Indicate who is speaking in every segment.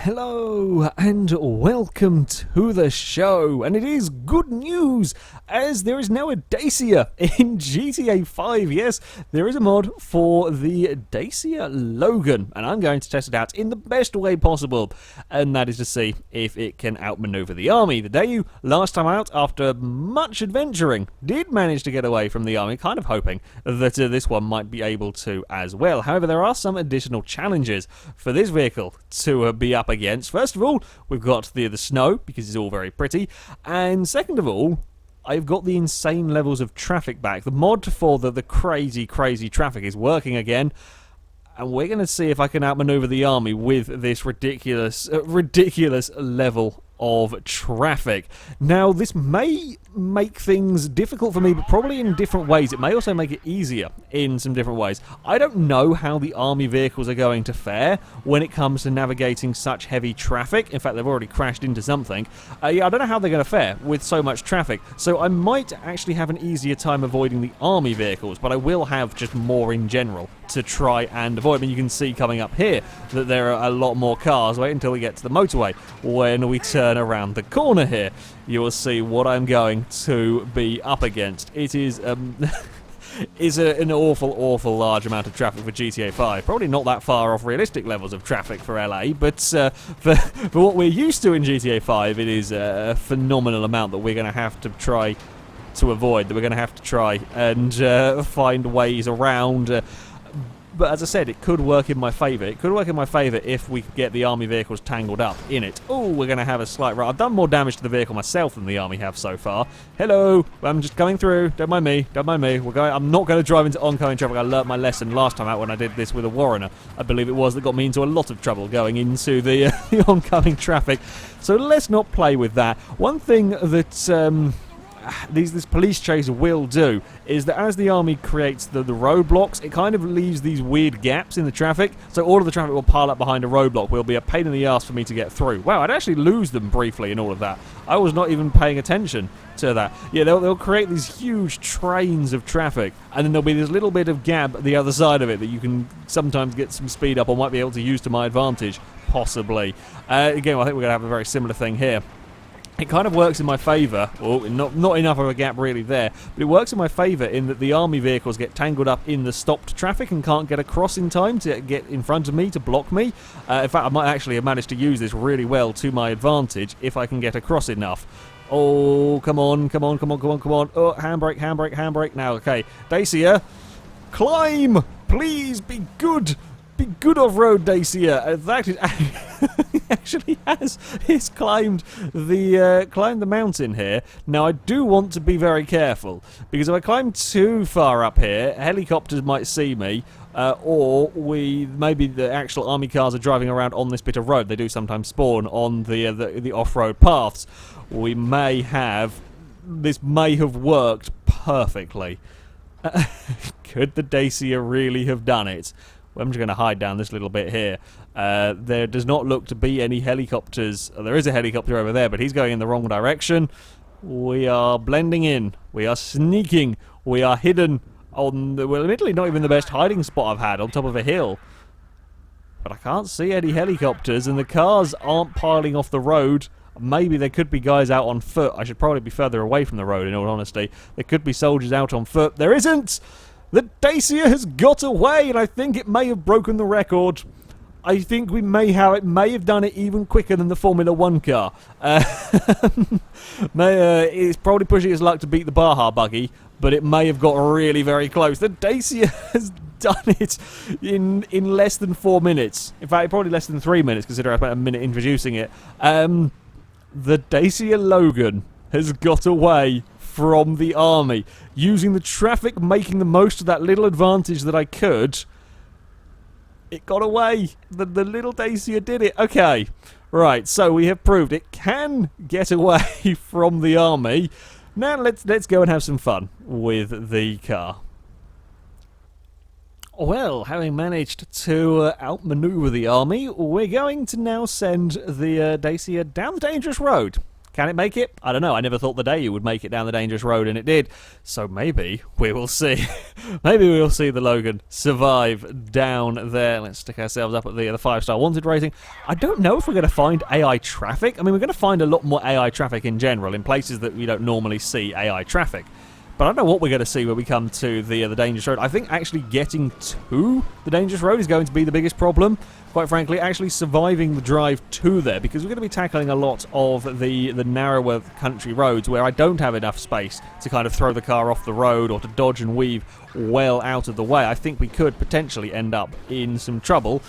Speaker 1: Hello and welcome to the show, and it is good news as there is now a Dacia in GTA 5. Yes, there is a mod for the Dacia Logan, and I'm going to test it out in the best way possible, and that is to see if it can outmaneuver the army. The Dacia, last time out, after much adventuring, did manage to get away from the army, kind of hoping that this one might be able to as well. However, there are some additional challenges for this vehicle to be up against. First of all, we've got the snow, because it's all very pretty, and second of all, I've got the insane levels of traffic back. The mod for the crazy traffic is working again, and we're going to see if I can outmaneuver the army with this ridiculous level of traffic. Now, this may make things difficult for me, but probably in different ways. It may also make it easier in some different ways. I don't know how the army vehicles are going to fare when it comes to navigating such heavy traffic. In fact, they've already crashed into something. Yeah, I don't know how they're going to fare with so much traffic. So I might actually have an easier time avoiding the army vehicles, but I will have just more in general to try and avoid. I mean, you can see coming up here that there are a lot more cars. Wait until we get to the motorway. When we turn around the corner here, you will see what I'm going to be up against. It is an awful large amount of traffic for GTA 5. Probably not that far off realistic levels of traffic for LA, but for what we're used to in GTA 5, it is a phenomenal amount that we're going to have to try to avoid, that we're going to have to try and find ways around. But as I said, it could work in my favour. It could work in my favour if we get the army vehicles tangled up in it. Oh, we're going to have a slight... I've done more damage to the vehicle myself than the army have so far. Hello, I'm just coming through. Don't mind me. Don't mind me. I'm not going to drive into oncoming traffic. I learnt my lesson last time out when I did this with a Warrener. I believe it was that got me into a lot of trouble going into the oncoming traffic. So let's not play with that. One thing that... this police chase will do is that as the army creates the roadblocks, it kind of leaves these weird gaps in the traffic, so all of the traffic will pile up behind a roadblock. Will be a pain in the ass for me to get through. Wow, I'd actually lose them briefly in all of that. I was not even paying attention to that. Yeah, they'll create these huge trains of traffic, and then there'll be this little bit of gap at the other side of it that you can sometimes get some speed up or might be able to use to my advantage, possibly. Again, I think we're going to have a very similar thing here. It kind of works in my favour. Oh, not enough of a gap really there, but it works in my favour in that the army vehicles get tangled up in the stopped traffic and can't get across in time to get in front of me, to block me. In fact, I might actually have managed to use this really well to my advantage if I can get across enough. Oh, come on. Oh, handbrake. Now, okay. Dacia, climb! Please, be good! Be good off-road, Dacia. That is... actually has climbed the mountain here. Now I do want to be very careful, because if I climb too far up here, helicopters might see me, or maybe the actual army cars are driving around on this bit of road. They do sometimes spawn on the off-road paths. This may have worked perfectly. Could the Dacia really have done it? Well, I'm just going to hide down this little bit here. There does not look to be any helicopters. There is a helicopter over there, but he's going in the wrong direction. We are blending in. We are sneaking. We are hidden on well, admittedly not even the best hiding spot I've had, on top of a hill. But I can't see any helicopters, and the cars aren't piling off the road. Maybe there could be guys out on foot. I should probably be further away from the road, in all honesty. There could be soldiers out on foot. There isn't! The Dacia has got away, and I think it may have broken the record. I think it may have done it even quicker than the Formula 1 car. It's probably pushing its luck to beat the Baja buggy, but it may have got really very close. The Dacia has done it in less than 4 minutes. In fact, probably less than 3 minutes, considering I spent a minute introducing it. The Dacia Logan has got away from the army, using the traffic, making the most of that little advantage that I could. It got away. The little Dacia did it. Okay, right. So we have proved it can get away from the army. Now let's go and have some fun with the car. Well, having managed to outmaneuver the army, we're going to now send the Dacia down the dangerous road Can it make it? I don't know. I never thought the Dacia would make it down the dangerous road, and it did. So maybe we will see. Maybe we will see the Logan survive down there. Let's stick ourselves up at the 5-star wanted rating. I don't know if we're going to find AI traffic. I mean, we're going to find a lot more AI traffic in general in places that we don't normally see AI traffic. But I don't know what we're going to see when we come to the dangerous road. I think actually getting to the dangerous road is going to be the biggest problem. Quite frankly, actually surviving the drive to there, because we're going to be tackling a lot of the narrower country roads where I don't have enough space to kind of throw the car off the road or to dodge and weave well out of the way. I think we could potentially end up in some trouble.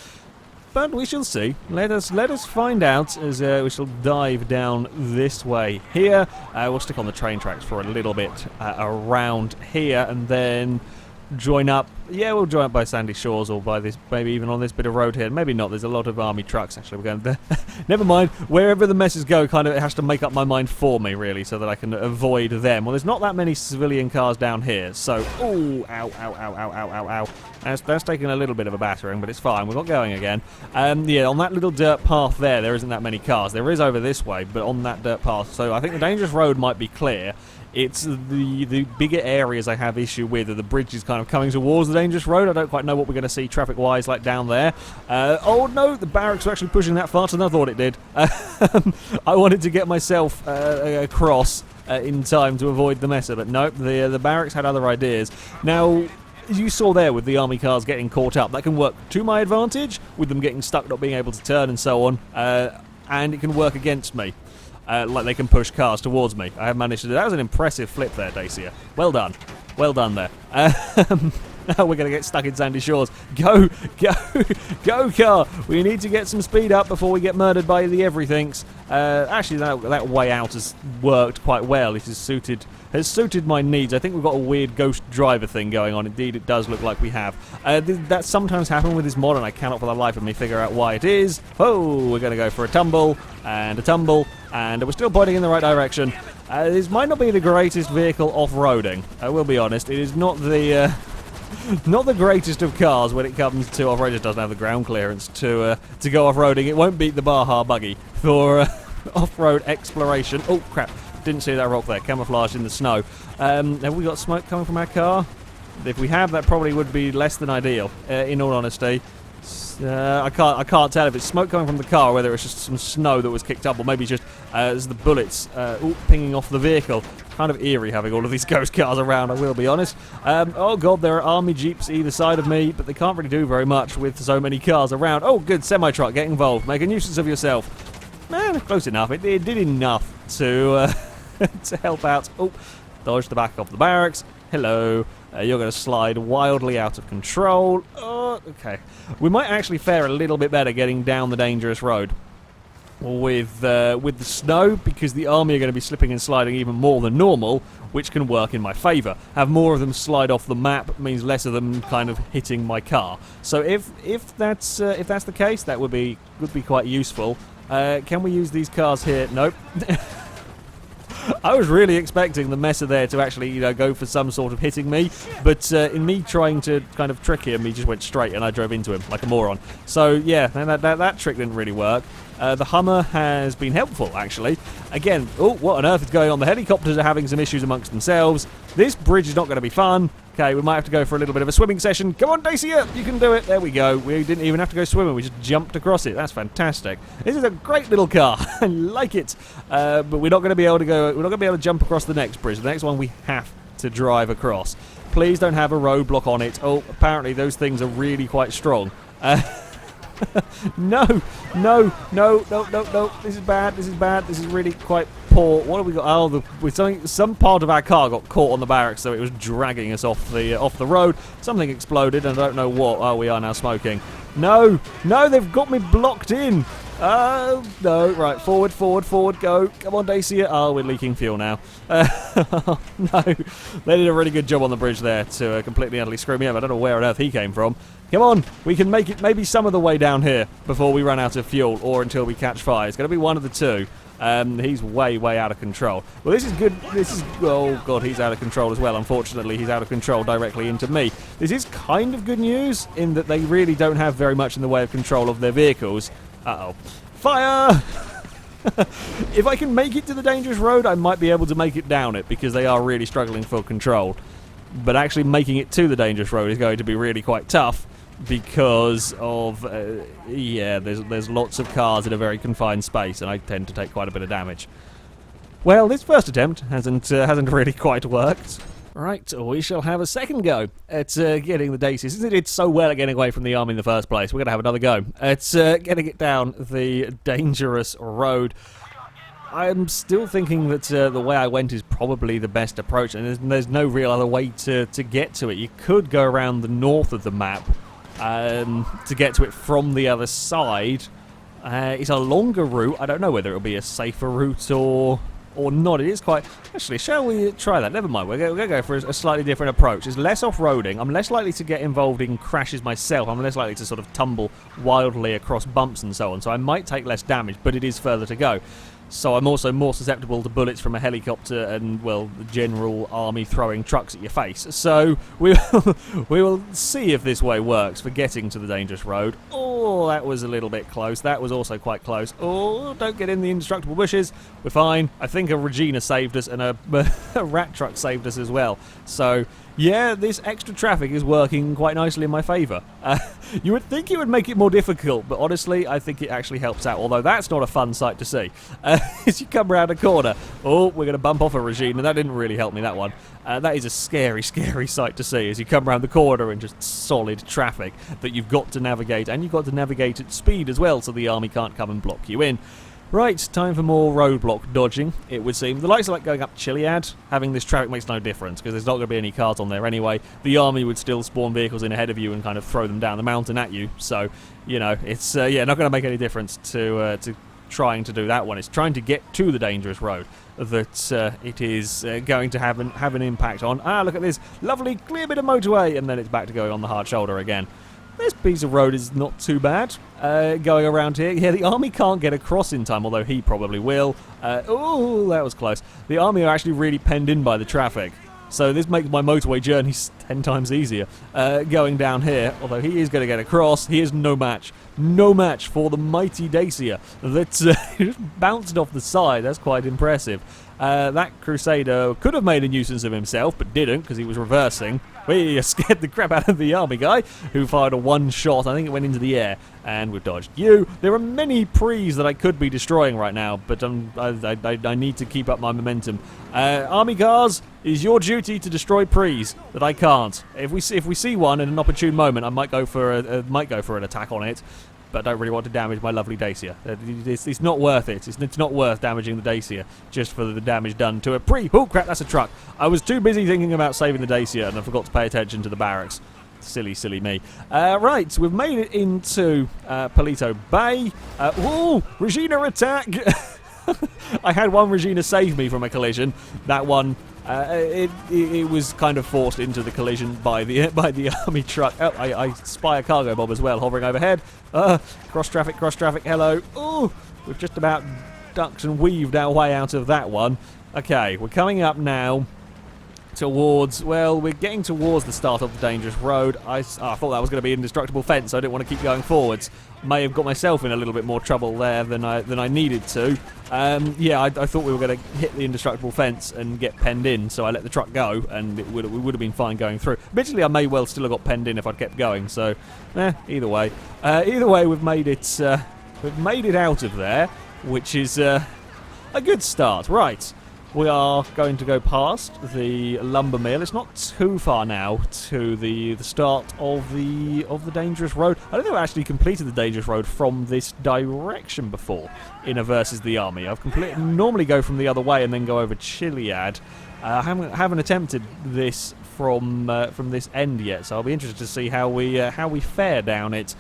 Speaker 1: But we shall see. Let us find out as we shall dive down this way here. We'll stick on the train tracks for a little bit around here and then join up. Yeah, we'll join up by Sandy Shores or by this, maybe even on this bit of road here. Maybe not. There's a lot of army trucks. Actually, we're going there. Never mind. Wherever the messes go, kind of it has to make up my mind for me, really, so that I can avoid them. Well, there's not that many civilian cars down here, so... Ooh, ow, ow, ow, ow, ow, ow, ow. That's taking a little bit of a battering, but it's fine. We're not going again. Yeah, on that little dirt path there isn't that many cars. There is over this way, but on that dirt path. So I think the dangerous road might be clear. It's the bigger areas I have issue with are the bridges kind of coming towards the dangerous road. I don't quite know what we're going to see traffic-wise like down there. Oh no, the barracks are actually pushing that faster than I thought it did. I wanted to get myself across in time to avoid the messer, but nope, the barracks had other ideas. Now, as you saw there with the army cars getting caught up, that can work to my advantage, with them getting stuck, not being able to turn and so on, and it can work against me. Like they can push cars towards me. I have managed to do that. That was an impressive flip there, Dacia. Well done. Well done there. Now we're going to get stuck in Sandy Shores. Go, go, go car. We need to get some speed up before we get murdered by the everythings. Actually, that way out has worked quite well. It has suited my needs. I think we've got a weird ghost driver thing going on. Indeed, it does look like we have. That sometimes happens with this mod, and I cannot for the life of me figure out why it is. Oh, we're going to go for a tumble, and we're still pointing in the right direction. This might not be the greatest vehicle off-roading. I will be honest. It is not the... not the greatest of cars when it comes to off-road. It doesn't have the ground clearance to go off-roading. It won't beat the Baja buggy for off-road exploration. Oh, crap. Didn't see that rock there. Camouflaged in the snow. Have we got smoke coming from our car? If we have, that probably would be less than ideal, in all honesty. I can't tell if it's smoke coming from the car or whether it's just some snow that was kicked up, or maybe just as the bullets pinging off the vehicle. Kind of eerie having all of these ghost cars around, I will be honest. Oh god, there are army jeeps either side of me, but they can't really do very much with so many cars around. Oh good, semi-truck, get involved, make a nuisance of yourself. Man, close enough. It did enough to to help out. Oh, dodge the back of the barracks. Hello. You're going to slide wildly out of control. Oh, okay. We might actually fare a little bit better getting down the dangerous road with the snow, because the army are going to be slipping and sliding even more than normal, which can work in my favour. Have more of them slide off the map means less of them kind of hitting my car. So if that's the case, that would be quite useful. Can we use these cars here? Nope. I was really expecting the messer there to actually, go for some sort of hitting me, but in me trying to kind of trick him, he just went straight and I drove into him like a moron. So yeah, that trick didn't really work. The Hummer has been helpful, actually. Again, oh, what on earth is going on? The helicopters are having some issues amongst themselves. This bridge is not going to be fun. Okay, we might have to go for a little bit of a swimming session. Come on, Dacia, you can do it. There we go. We didn't even have to go swimming. We just jumped across it. That's fantastic. This is a great little car. I like it. But we're not going to be able to go. We're not going to be able to jump across the next bridge. The next one we have to drive across. Please don't have a roadblock on it. Oh, apparently those things are really quite strong. No. This is bad. This is really quite poor. What have we got? Oh, some part of our car got caught on the barracks, so it was dragging us off the road. Something exploded, and I don't know what. Oh, we are now smoking. No, they've got me blocked in. No, right, forward, go. Come on, Dacia. Oh, we're leaking fuel now. No, they did a really good job on the bridge there to completely utterly screw me up. I don't know where on earth he came from. Come on, we can make it maybe some of the way down here before we run out of fuel, or until we catch fire. It's going to be one of the two. He's way out of control. Well, this is good. Oh god, he's out of control as well. Unfortunately, he's out of control directly into me. This is kind of good news in that they really don't have very much in the way of control of their vehicles. Uh-oh. Fire! If I can make it to the dangerous road, I might be able to make it down it, because they are really struggling for control. But actually making it to the dangerous road is going to be really quite tough, because of, yeah, there's lots of cars in a very confined space, and I tend to take quite a bit of damage. Well, this first attempt hasn't really quite worked. Right, we shall have a second go at getting the Dacia. Since it did so well at getting away from the army in the first place, we're going to have another go at getting it down the dangerous road. I'm still thinking that the way I went is probably the best approach, and there's no real other way to get to it. You could go around the north of the map to get to it from the other side. It's a longer route. I don't know whether it'll be a safer route or not. It is quite... Actually, shall we try that? Never mind. We're going to go for a slightly different approach. It's less off-roading. I'm less likely to get involved in crashes myself. I'm less likely to sort of tumble wildly across bumps and so on. So I might take less damage, but it is further to go. So I'm also more susceptible to bullets from a helicopter and, well, the general army throwing trucks at your face. So we will see if this way works for getting to the dangerous road. Oh, that was a little bit close. That was also quite close. Oh, don't get in the indestructible bushes. We're fine. I think a Regina saved us and a rat truck saved us as well. So, yeah, this extra traffic is working quite nicely in my favour. You would think it would make it more difficult, but honestly, I think it actually helps out, although that's not a fun sight to see. As you come around a corner, oh, we're going to bump off a Regina, and that didn't really help me, that one. That is a scary, scary sight to see as you come around the corner in just solid traffic that you've got to navigate, and you've got to navigate at speed as well, so the army can't come and block you in. Right, time for more roadblock dodging, it would seem. The likes of like going up Chiliad, having this traffic makes no difference, because there's not going to be any cars on there anyway. The army would still spawn vehicles in ahead of you and kind of throw them down the mountain at you. So, you know, it's yeah, not going to make any difference to trying to do that one. It's trying to get to the dangerous road that it is going to have an impact on. Ah, look at this lovely clear bit of motorway, and then it's back to going on the hard shoulder again. This piece of road is not too bad going around here. Yeah, the army can't get across in time, although he probably will. Oh, that was close. The army are actually really penned in by the traffic. So this makes my motorway journey 10 times easier going down here. Although he is going to get across, he is no match. No match for the mighty Dacia that just bounced off the side. That's quite impressive. That Crusader could have made a nuisance of himself, but didn't because he was reversing. We scared the crap out of the army guy, who fired a one shot. I think it went into the air, and we've dodged you. There are many prees that I could be destroying right now, but I need to keep up my momentum. Army cars, it is your duty to destroy prees that I can't. If we see one in an opportune moment, I might go for an attack on it. But I don't really want to damage my lovely Dacia. It's not worth it. It's not worth damaging the Dacia just for the damage done to a pre. Oh crap, that's a truck. I was too busy thinking about saving the Dacia and I forgot to pay attention to the barracks. Silly, silly me. Right, we've made it into Polito Bay. Ooh, Regina attack! I had one Regina save me from a collision. That one, it was kind of forced into the collision by the army truck. Oh, I spy a cargo bomb as well, hovering overhead. Cross traffic, hello. Oh, we've just about ducked and weaved our way out of that one. Okay, we're coming up now towards, well, we're getting towards the start of the dangerous road. I thought that was going to be an indestructible fence, so I didn't want to keep going forwards. May have got myself in a little bit more trouble there than I needed to. Yeah, I thought we were going to hit the indestructible fence and get penned in, so I let the truck go, and we would have been fine going through. Eventually, I may well still have got penned in if I'd kept going. So, either way, we've made it out of there, which is a good start. Right. We are going to go past the lumber mill. It's not too far now to the start of the dangerous road. I don't think I've actually completed the dangerous road from this direction before in a versus the army. I've normally go from the other way and then go over Chiliad. I haven't attempted this from this end yet, so I'll be interested to see how we fare down it.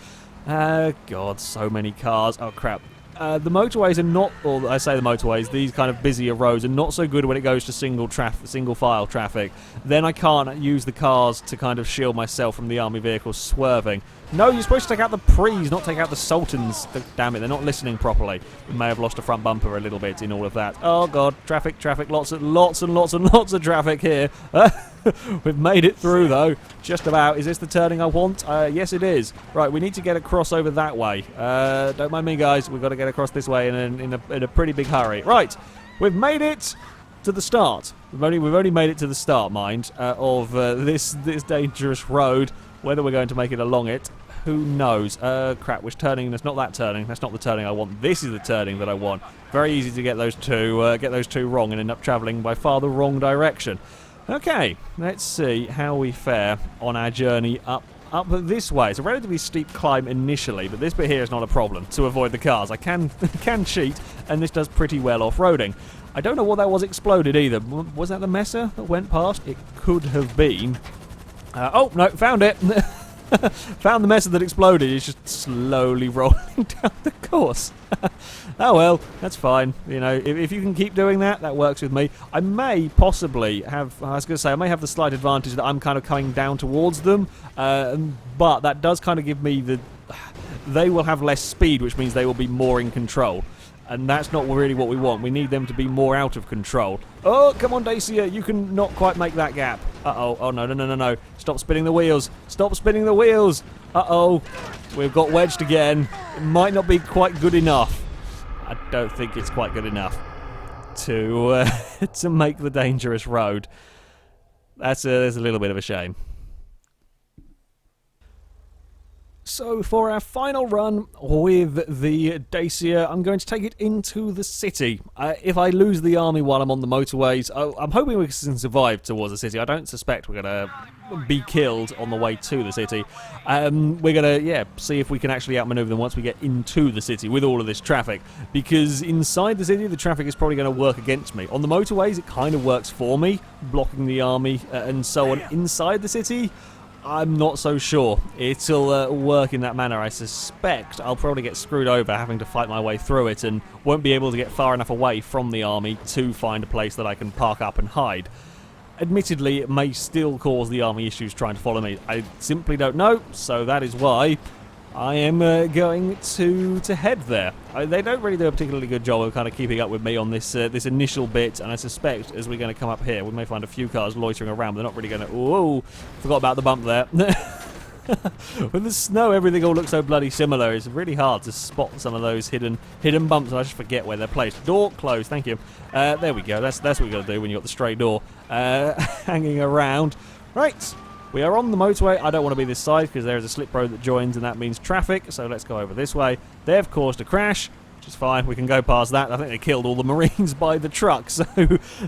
Speaker 1: God, so many cars. Oh crap. The motorways are not, or I say the motorways, these kind of busier roads are not so good when it goes to single file traffic. Then I can't use the cars to kind of shield myself from the army vehicles swerving. No, you're supposed to take out the prees, not take out the sultans. Damn it, they're not listening properly. We may have lost a front bumper a little bit in all of that. Oh god, traffic, lots and lots of traffic here. We've made it through, though. Just about. Is this the turning I want? Yes, it is. Right, we need to get across over that way. Don't mind me, guys. We've got to get across this way in a pretty big hurry. Right, we've made it to the start. We've only made it to the start, mind, of this dangerous road. Whether we're going to make it along it, who knows? Crap, which turning? That's not that turning. That's not the turning I want. This is the turning that I want. Very easy to get those two wrong and end up travelling by far the wrong direction. Okay, let's see how we fare on our journey up this way. It's a relatively steep climb initially, but this bit here is not a problem to avoid the cars. I can cheat, and this does pretty well off-roading. I don't know what that was exploded either. Was that the Messer that went past? It could have been. Oh, no, found it. Found the Messer that exploded. It's just slowly rolling down the course. Oh well, that's fine. You know, if you can keep doing that, that works with me. I may possibly have, I was going to say, I may have the slight advantage that I'm kind of coming down towards them, but that does kind of give me they will have less speed, which means they will be more in control. And that's not really what we want. We need them to be more out of control. Oh, come on, Dacia. You can not quite make that gap. Uh-oh. Oh, no. Stop spinning the wheels. Stop spinning the wheels. Uh-oh. We've got wedged again. It might not be quite good enough. I don't think it's quite good enough to make the dangerous road. That's a little bit of a shame. So for our final run with the Dacia, I'm going to take it into the city. If I lose the army while I'm on the motorways, I'm hoping we can survive towards the city. I don't suspect we're going to be killed on the way to the city. We're going to, see if we can actually outmaneuver them once we get into the city with all of this traffic. Because inside the city, the traffic is probably going to work against me. On the motorways, it kind of works for me, blocking the army and so on. Inside the city, I'm not so sure. It'll work in that manner. I suspect I'll probably get screwed over having to fight my way through it and won't be able to get far enough away from the army to find a place that I can park up and hide. Admittedly, it may still cause the army issues trying to follow me. I simply don't know, so that is why I am going to head there. They don't really do a particularly good job of kind of keeping up with me on this this initial bit, and I suspect as we're going to come up here, we may find a few cars loitering around, but they're not really going to... Whoa! Forgot about the bump there. With the snow, everything all looks so bloody similar. It's really hard to spot some of those hidden bumps, and I just forget where they're placed. Door closed, thank you. There we go. That's what you got to do when you got the straight door hanging around. Right. We are on the motorway. I don't want to be this side because there is a slip road that joins and that means traffic, so let's go over this way. They've caused a crash, which is fine. We can go past that. I think they killed all the Marines by the truck, so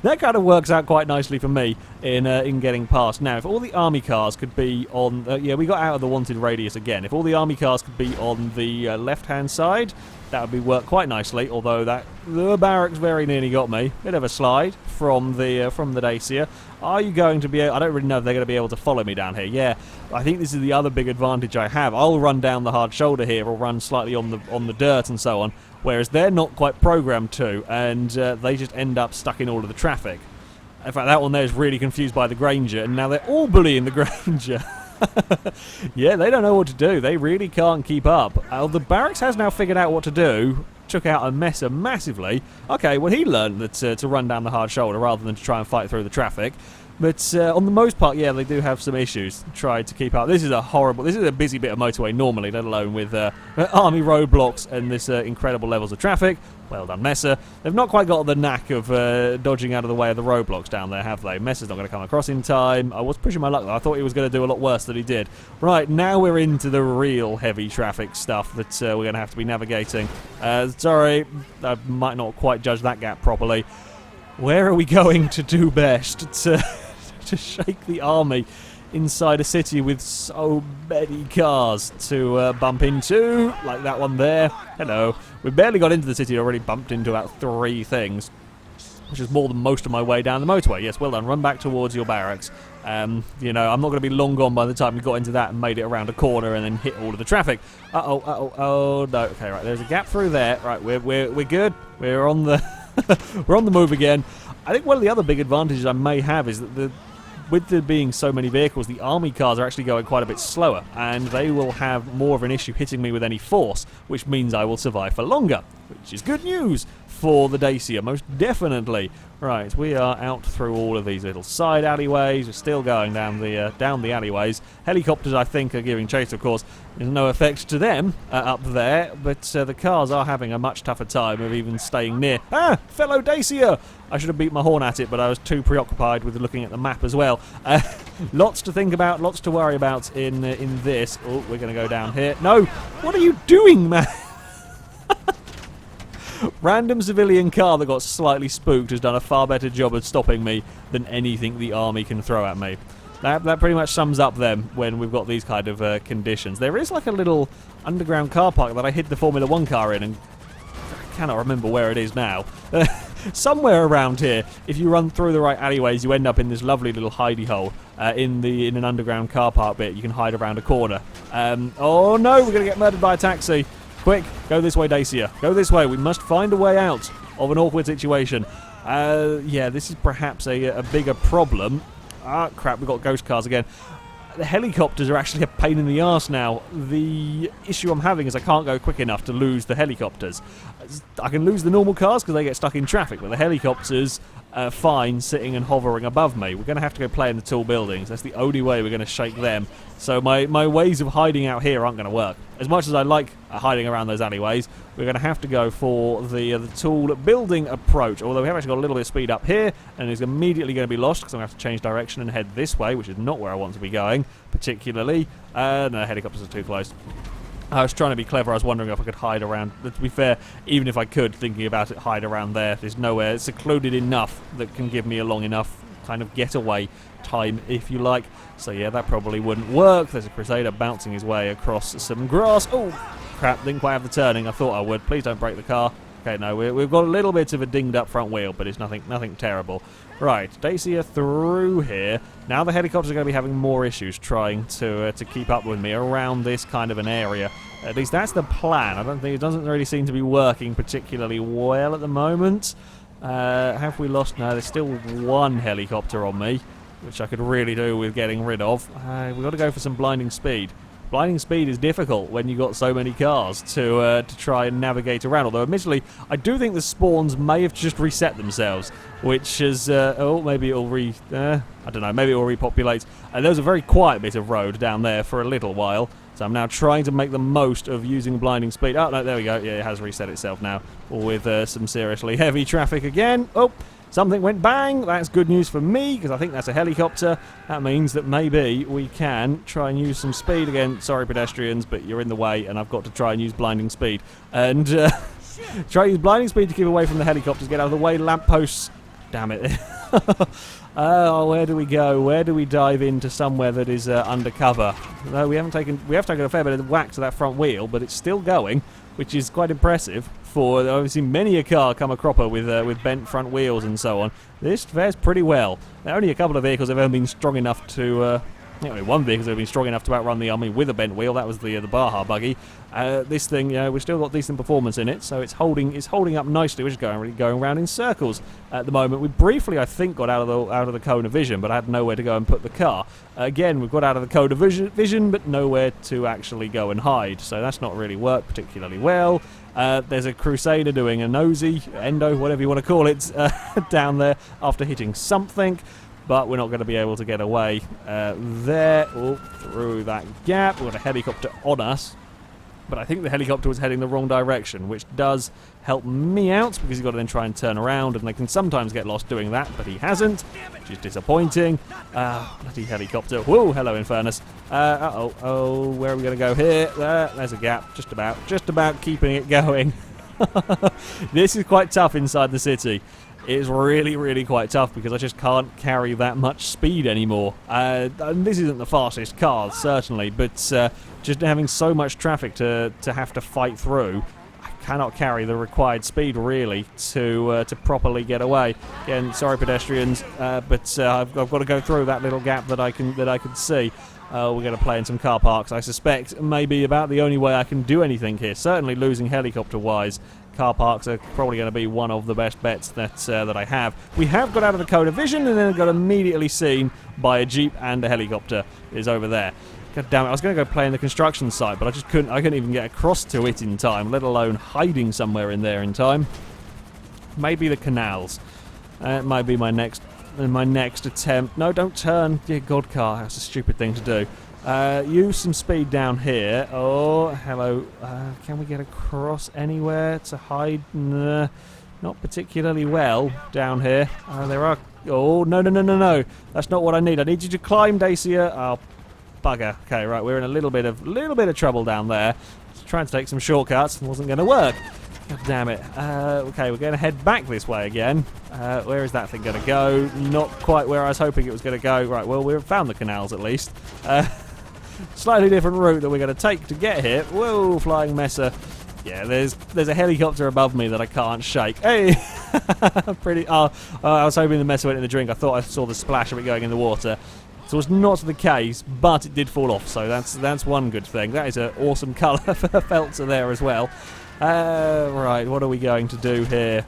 Speaker 1: that kind of works out quite nicely for me in getting past. Now, if all the army cars could be on... we got out of the wanted radius again. If all the army cars could be on the left-hand side, that would work quite nicely, although the barracks very nearly got me. Bit of a slide from the Dacia. Are you going to be able... I don't really know if they're going to be able to follow me down here. Yeah, I think this is the other big advantage I have. I'll run down the hard shoulder here, or run slightly on the dirt and so on, whereas they're not quite programmed to, and they just end up stuck in all of the traffic. In fact, that one there is really confused by the Granger, and now they're all bullying the Granger. Yeah, they don't know what to do. They really can't keep up. The barracks has now figured out what to do. Took out a Messer massively. Okay, well, he learned that to run down the hard shoulder rather than to try and fight through the traffic. But on the most part, yeah, they do have some issues. Tried to keep up. This is a busy bit of motorway normally, let alone with army roadblocks and this incredible levels of traffic. Well done, Messer. They've not quite got the knack of dodging out of the way of the roadblocks down there, have they? Messer's not going to come across in time. I was pushing my luck, though. I thought he was going to do a lot worse than he did. Right, now we're into the real heavy traffic stuff that we're going to have to be navigating. Sorry, I might not quite judge that gap properly. Where are we going to do best to shake the army inside a city with so many cars to bump into, like that one there? Hello. We barely got into the city, already bumped into about 3 things, which is more than most of my way down the motorway. Yes, well done. Run back towards your barracks. I'm not going to be long gone by the time we got into that and made it around a corner and then hit all of the traffic. Oh no. Okay, right. There's a gap through there. Right, we're good. We're on the we're on the move again. I think one of the other big advantages I may have is that with there being so many vehicles, the army cars are actually going quite a bit slower, and they will have more of an issue hitting me with any force, which means I will survive for longer. which is good news for the Dacia, most definitely. Right, we are out through all of these little side alleyways. We're still going down the alleyways. Helicopters, I think, are giving chase, of course. There's no effect to them up there, but the cars are having a much tougher time of even staying near. Ah, fellow Dacia! I should have beat my horn at it, but I was too preoccupied with looking at the map as well. Lots to think about, lots to worry about in this. Oh, we're going to go down here. No! What are you doing, man? Random civilian car that got slightly spooked has done a far better job of stopping me than anything the army can throw at me. That pretty much sums up them when we've got these kind of conditions. There is like a little underground car park that I hid the Formula 1 car in, and I cannot remember where it is now. Somewhere around here, if you run through the right alleyways, you end up in this lovely little hidey hole in an underground car park bit. You can hide around a corner. Oh no, we're going to get murdered by a taxi. Quick, go this way, Dacia. Go this way. We must find a way out of an awkward situation. Yeah, this is perhaps a bigger problem. Ah, crap, we've got ghost cars again. The helicopters are actually a pain in the arse now. The issue I'm having is I can't go quick enough to lose the helicopters. I can lose the normal cars because they get stuck in traffic, but the helicopters are fine sitting and hovering above me. We're going to have to go play in the tall buildings. That's the only way we're going to shake them. So my ways of hiding out here aren't going to work. As much as I like hiding around those alleyways, we're going to have to go for the tall building approach. Although we have actually got a little bit of speed up here, and it's immediately going to be lost because I'm going to have to change direction and head this way, which is not where I want to be going, particularly. No, helicopters are too close. I was trying to be clever. I was wondering if I could hide around. But to be fair, even if I could, thinking about it, hide around there, there's nowhere secluded enough that can give me a long enough kind of getaway time, if you like. So yeah, that probably wouldn't work. There's a Crusader bouncing his way across some grass. Oh, crap, didn't quite have the turning. I thought I would. Please don't break the car. Okay, no, we've got a little bit of a dinged up front wheel, but it's nothing terrible. Right, Dacia through here. Now the helicopters are going to be having more issues trying to keep up with me around this kind of an area. At least that's the plan. I don't think it doesn't really seem to be working particularly well at the moment. Have we lost? No, there's still one helicopter on me, which I could really do with getting rid of. We've got to go for some blinding speed. Blinding speed is difficult when you've got so many cars to try and navigate around. Although, admittedly, I do think the spawns may have just reset themselves, which is... oh, maybe it'll I don't know, maybe it'll repopulate. There was a very quiet bit of road down there for a little while, so I'm now trying to make the most of using blinding speed. Oh, no, there we go. Yeah, it has reset itself now, with some seriously heavy traffic again. Oh! Something went bang. That's good news for me, because I think that's a helicopter. That means that maybe we can try and use some speed again. Sorry, pedestrians, but you're in the way, and I've got to try and use blinding speed. And try to use blinding speed to keep away from the helicopters. Get out of the way, lampposts. Damn it. Oh, where do we go? Where do we dive into somewhere that is undercover? No, we have taken a fair bit of whack to that front wheel, but it's still going, which is quite impressive. For obviously many a car come a cropper with bent front wheels and so on. This fares pretty well. There are only a couple of vehicles have ever been strong enough to. One vehicle has been strong enough to outrun the army with a bent wheel. That was the Baja buggy. This thing, we've still got decent performance in it, so it's holding up nicely. We're just going around in circles at the moment. We briefly, I think, got out of the cone of vision, but I had nowhere to go and put the car. Again, we've got out of the cone of vision, but nowhere to actually go and hide. So that's not really worked particularly well. There's a Crusader doing a nosy, endo, whatever you want to call it, down there after hitting something. But we're not going to be able to get away there. Oh, through that gap. We've got a helicopter on us. But I think the helicopter was heading the wrong direction, which does help me out, because you've got to then try and turn around, and they can sometimes get lost doing that, but he hasn't, which is disappointing. Bloody helicopter. Whoa, hello, Infernus. Oh, where are we going to go here? There's a gap, just about keeping it going. This is quite tough inside the city. It's really, really quite tough because I just can't carry that much speed anymore. And this isn't the fastest car, certainly, but just having so much traffic to have to fight through, I cannot carry the required speed, really, to properly get away. Again, sorry, pedestrians, but I've got to go through that little gap that I can see. We're going to play in some car parks. I suspect maybe about the only way I can do anything here. Certainly losing helicopter-wise. Car parks are probably going to be one of the best bets that I have. We have got out of the cone of vision and then got immediately seen by a Jeep and a helicopter is over there. God damn it, I was going to go play in the construction site, but I just couldn't. I couldn't even get across to it in time, let alone hiding somewhere in there in time. Maybe the canals. It might be my next attempt. No, don't turn. Dear God, car. That's a stupid thing to do. Use some speed down here. Oh, hello. Can we get across anywhere to hide? Nah, not particularly well down here. There are... Oh, no. That's not what I need. I need you to climb, Dacia. Oh, bugger. Okay, right. We're in a little bit of trouble down there. Trying to take some shortcuts. Wasn't going to work. God damn it. Okay, we're going to head back this way again. Where is that thing going to go? Not quite where I was hoping it was going to go. Right, well, we've found the canals at least. Slightly different route that we're going to take to get here. Whoa, flying messer. Yeah, there's a helicopter above me that I can't shake. Hey! Pretty... I was hoping the messer went in the drink. I thought I saw the splash of it going in the water. So it's not the case, but it did fall off. So that's one good thing. That is an awesome colour for Feltzer there as well. Right, what are we going to do here?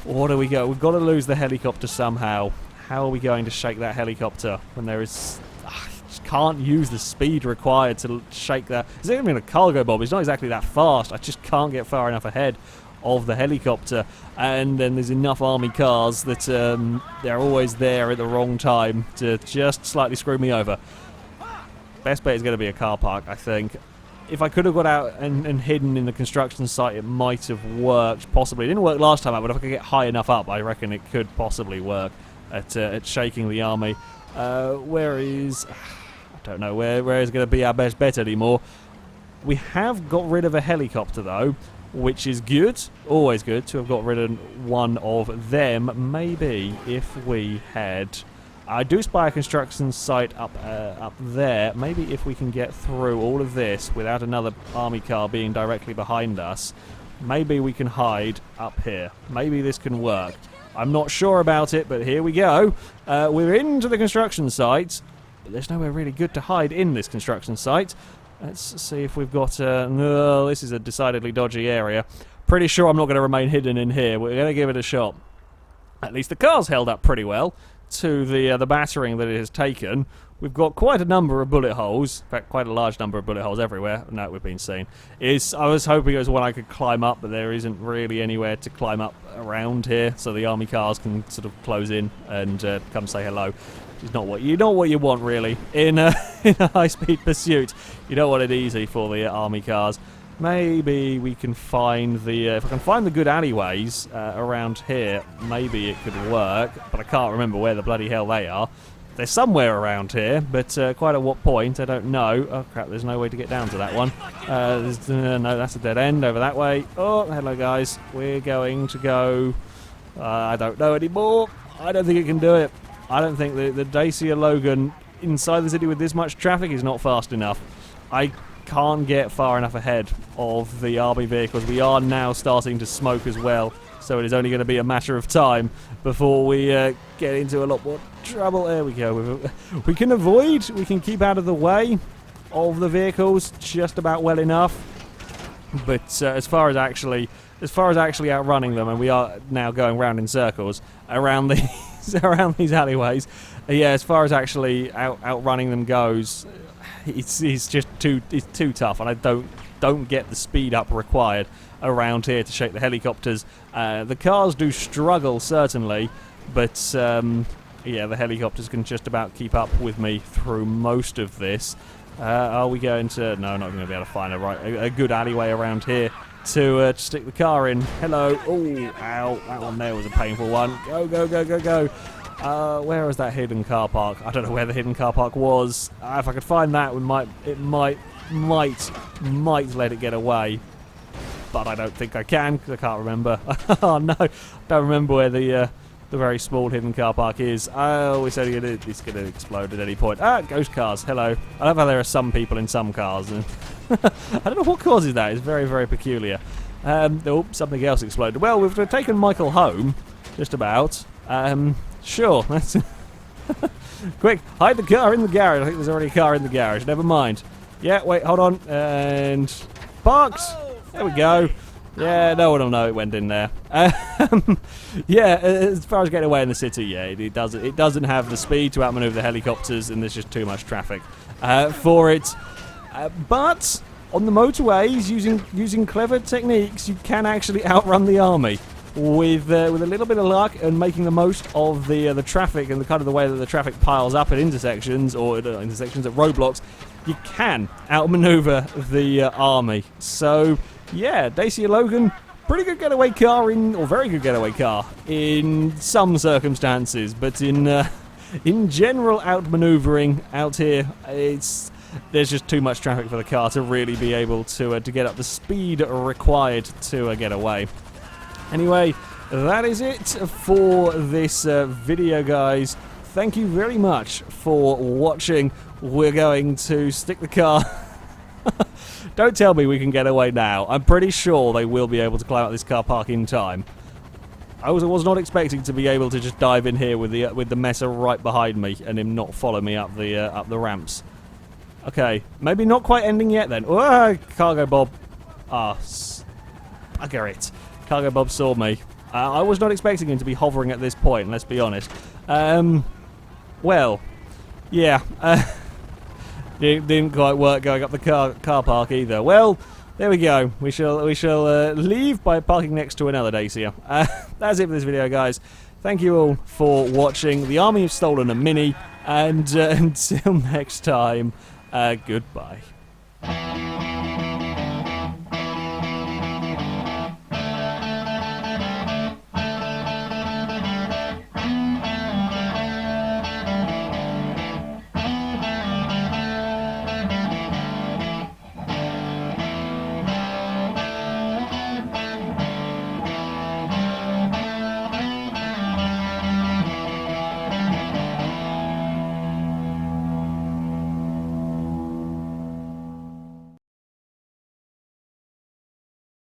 Speaker 1: What do we go? We've got to lose the helicopter somehow. How are we going to shake that helicopter when there is... I just can't use the speed required to shake that. It's not even a cargo bomb. It's not exactly that fast. I just can't get far enough ahead of the helicopter. And then there's enough army cars that they're always there at the wrong time to just slightly screw me over. Best bet is going to be a car park, I think. If I could have got out and hidden in the construction site, it might have worked, possibly. It didn't work last time out, but if I could get high enough up, I reckon it could possibly work at shaking the army. Where is... I don't know where is going to be our best bet anymore. We have got rid of a helicopter, though, which is good. Always good to have got rid of one of them. Maybe if we had... I do spy a construction site up there. Maybe if we can get through all of this without another army car being directly behind us, maybe we can hide up here. Maybe this can work. I'm not sure about it, but here we go. We're into the construction site, but there's nowhere really good to hide in this construction site. Let's see if we've got... no, this is a decidedly dodgy area. Pretty sure I'm not going to remain hidden in here. We're going to give it a shot. At least the car's held up pretty well to the battering that it has taken. We've got quite a number of bullet holes. In fact, quite a large number of bullet holes everywhere. No, we've been seen. I was hoping it was one I could climb up, but there isn't really anywhere to climb up around here, so the army cars can sort of close in and come say hello. It's not what you want really in a high-speed pursuit. You don't want it easy for the army cars. Maybe we can find the... if I can find the good alleyways around here, maybe it could work. But I can't remember where the bloody hell they are. They're somewhere around here, but quite at what point, I don't know. Oh, crap, there's no way to get down to that one. No, that's a dead end over that way. Oh, hello, guys. We're going to go... I don't know anymore. I don't think it can do it. I don't think the Dacia Logan inside the city with this much traffic is not fast enough. I can't get far enough ahead of the army vehicles. We are now starting to smoke as well, so it is only going to be a matter of time before we get into a lot more trouble. There we go. We can avoid, we can keep out of the way of the vehicles just about well enough, but as far as actually outrunning them, and we are now going round in circles around these alleyways, yeah, as far as actually outrunning them goes, it's just too tough, and I don't get the speed up required around here to shake the helicopters. The cars do struggle certainly, but yeah, the helicopters can just about keep up with me through most of this. Are we going to... No, not going to be able to find a good alleyway around here to stick the car in. Hello. Oh, ow. That one there was a painful one. Go, go, go, go, go. Where is that hidden car park? I don't know where the hidden car park was. If I could find that, it might let it get away. But I don't think I can, because I can't remember. Oh, no. Don't remember where the very small hidden car park is. Oh, we said it's going to explode at any point. Ah, ghost cars. Hello. I love how there are some people in some cars. I don't know what causes that. It's very, very peculiar. Oh, something else exploded. Well, we've taken Michael home, just about. Sure. That's quick, hide the car in the garage. I think there's already a car in the garage. Never mind. Yeah, wait, hold on. And parked. There we go. Yeah, no one will know it went in there. Yeah, as far as getting away in the city, yeah, it doesn't have the speed to outmaneuver the helicopters, and there's just too much traffic for it. But on the motorways, using clever techniques, you can actually outrun the army with a little bit of luck and making the most of the traffic and the kind of the way that the traffic piles up at intersections or intersections at roadblocks. You can outmaneuver the army. So yeah, Dacia Logan, pretty good getaway car or very good getaway car in some circumstances, but in general outmaneuvering out here, there's just too much traffic for the car to really be able to get up the speed required to get away. Anyway, that is it for this video, guys. Thank you very much for watching. We're going to stick the car... Don't tell me we can get away now. I'm pretty sure they will be able to climb out this car park in time. I was not expecting to be able to just dive in here with the messer right behind me and him not follow me up the ramps. Okay, maybe not quite ending yet then. Oh, Cargo Bob. Bugger it. Cargo Bob saw me. I was not expecting him to be hovering at this point, let's be honest. Well, yeah. Didn't quite work going up the car park either. Well, there we go. We shall leave by parking next to another Dacia. That's it for this video, guys. Thank you all for watching. The army have stolen a Mini, and until next time, goodbye.